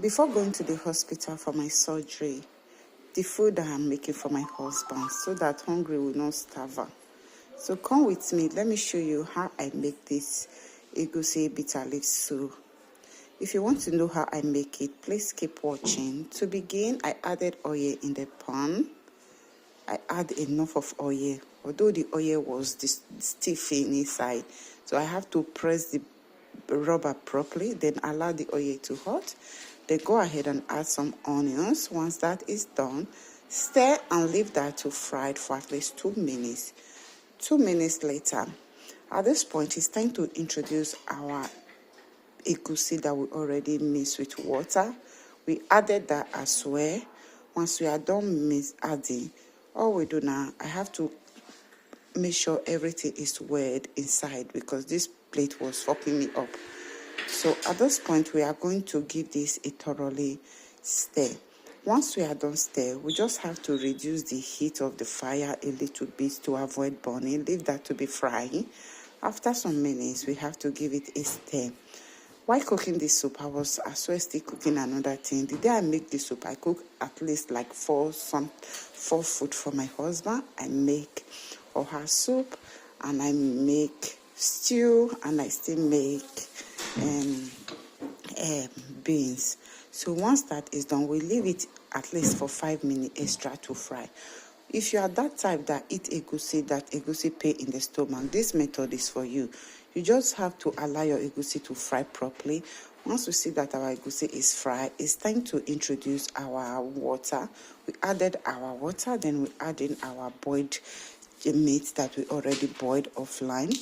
Before going to the hospital for my surgery, the food that I'm making for my husband so that hungry will not starve her. So come with me, let me show you how I make this egusi bitter leaf soup. If you want to know how I make it, please keep watching. To begin, I added oil in the pan. I add enough of oil, although the oil was stiff inside. So I have to press the rubber properly, then allow the oil to hot. Then go ahead and add some onions. Once that is done, stir and leave that to fry for at least 2 minutes. 2 minutes later, at this point, it's time to introduce our egusi that we already mixed with water. We added that as well. Once we are done adding, all we do now, I have to make sure everything is wet inside because this plate was fucking me up. So at this point, we are going to give this a thoroughly stir. Once we are done stir, we just have to reduce the heat of the fire a little bit to avoid burning. Leave that to be frying. After some minutes, we have to give it a stir. While cooking this soup, I was as well still cooking another thing. The day I make this soup, I cook at least like four food for my husband. I make oha soup, and I make stew, and I still make beans. So once that is done, we leave it at least for 5 minutes extra to fry. If you are that type that eat egusi, that egusi pay in the stomach, this method is for you. You just have to allow your egusi to fry properly. Once we see that our egusi is fried, it's time to introduce our water. We added our water, then we add in our boiled meat that we already boiled offline.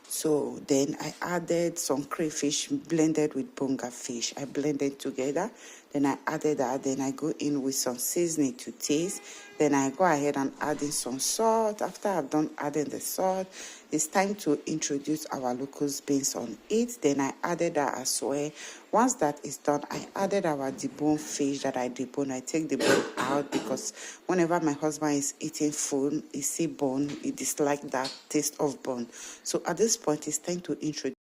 So then I added some crayfish blended with bonga fish. I blended together. Then I added that. Then I go in with some seasoning to taste. Then I go ahead and add in some salt. After I've done adding the salt, it's time to introduce our locust beans on it. Then I added that as well. Once that is done, I added our deboned fish that I debone. I take the bone out because whenever my husband is eating food, he see bone, he dislikes that taste of bone. So at this point, it's time to introduce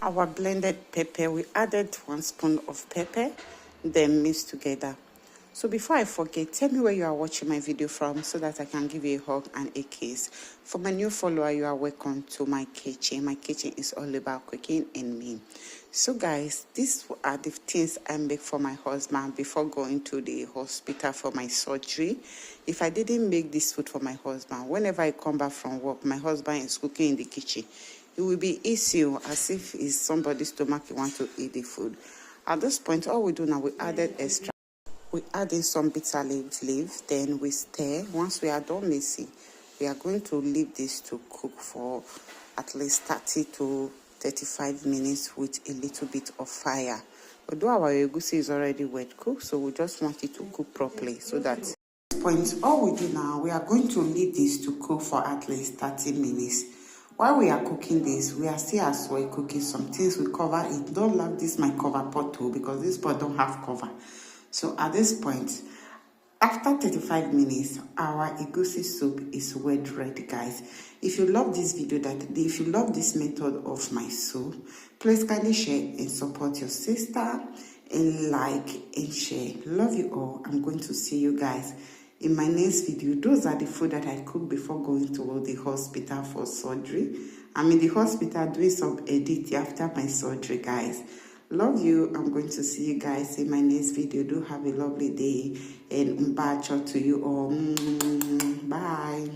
our blended pepper. We added 1 spoon of pepper, then mix together. So before I forget, tell me where you are watching my video from so that I can give you a hug and a kiss. For my new follower, you are welcome to my kitchen. My kitchen is all about cooking and me. So guys, these are the things I make for my husband before going to the hospital for my surgery. If I didn't make this food for my husband, whenever I come back from work, my husband is cooking in the kitchen. It will be easy as if it's somebody's stomach you want to eat the food. At this point, all we do now, we added extra. We add in some bitter leaf, then we stir. Once we are done mixing, we are going to leave this to cook for at least 30 to 35 minutes with a little bit of fire. Although our egusi is already wet cooked, so we just want it to cook properly so that at this point, all we do now, we are going to leave this to cook for at least 30 minutes. While we are cooking this, we are still as well cooking some things. We cover it. Don't love this my cover pot too because this pot don't have cover. So at this point, after 35 minutes, our egusi soup is well ready, guys. If you love this video, if you love this method of my soup, please kindly share and support your sister and like and share. Love you all. I'm going to see you guys in my next video. Those are the food that I cooked before going to the hospital for surgery. I'm in the hospital doing some editing after my surgery, guys. Love you. I'm going to see you guys in my next video. Do have a lovely day and mbacho to you all. Bye.